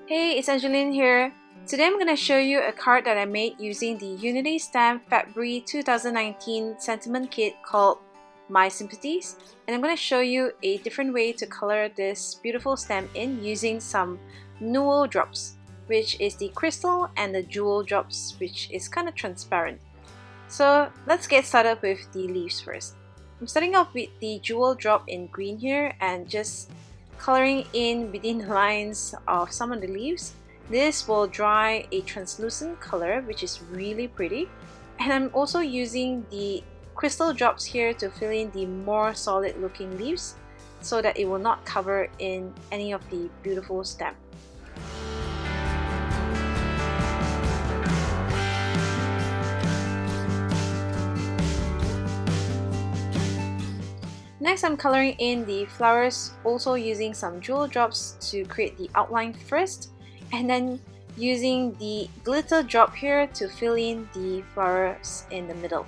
Hey, it's Angeline here. Today I'm going to show you a card that I made using the Unity Stamp February 2019 sentiment kit called My Sympathies, and I'm going to show you a different way to color this beautiful stamp in using some Nuvo drops, which is the crystal, and the jewel drops, which is kind of transparent. So let's get started with the leaves first. I'm starting off with the jewel drop in green here and just coloring in within the lines of some of the leaves. This will dry a translucent color, which is really pretty. And I'm also using the crystal drops here to fill in the more solid looking leaves so that it will not cover in any of the beautiful stamp. Next, I'm coloring in the flowers, also using some jewel drops to create the outline first, and then using the glitter drop here to fill in the flowers in the middle.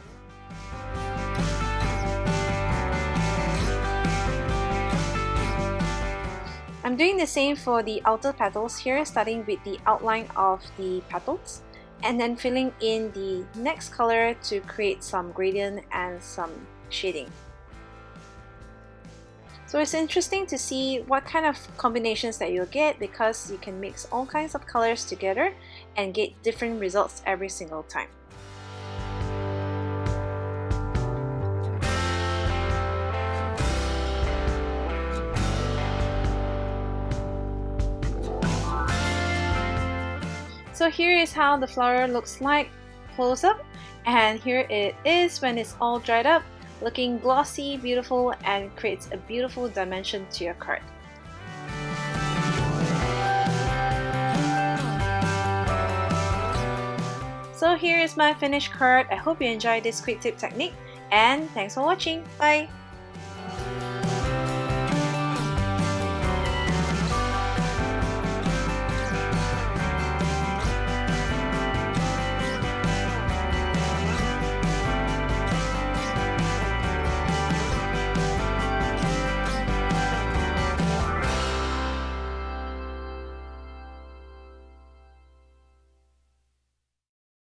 I'm doing the same for the outer petals here, starting with the outline of the petals, and then filling in the next color to create some gradient and some shading. So it's interesting to see what kind of combinations that you'll get, because you can mix all kinds of colors together and get different results every single time. So here is how the flower looks like close up, and here it is when it's all dried up, looking glossy, beautiful, and creates a beautiful dimension to your card. So here is my finished card. I hope you enjoyed this quick tip technique, and thanks for watching. Bye!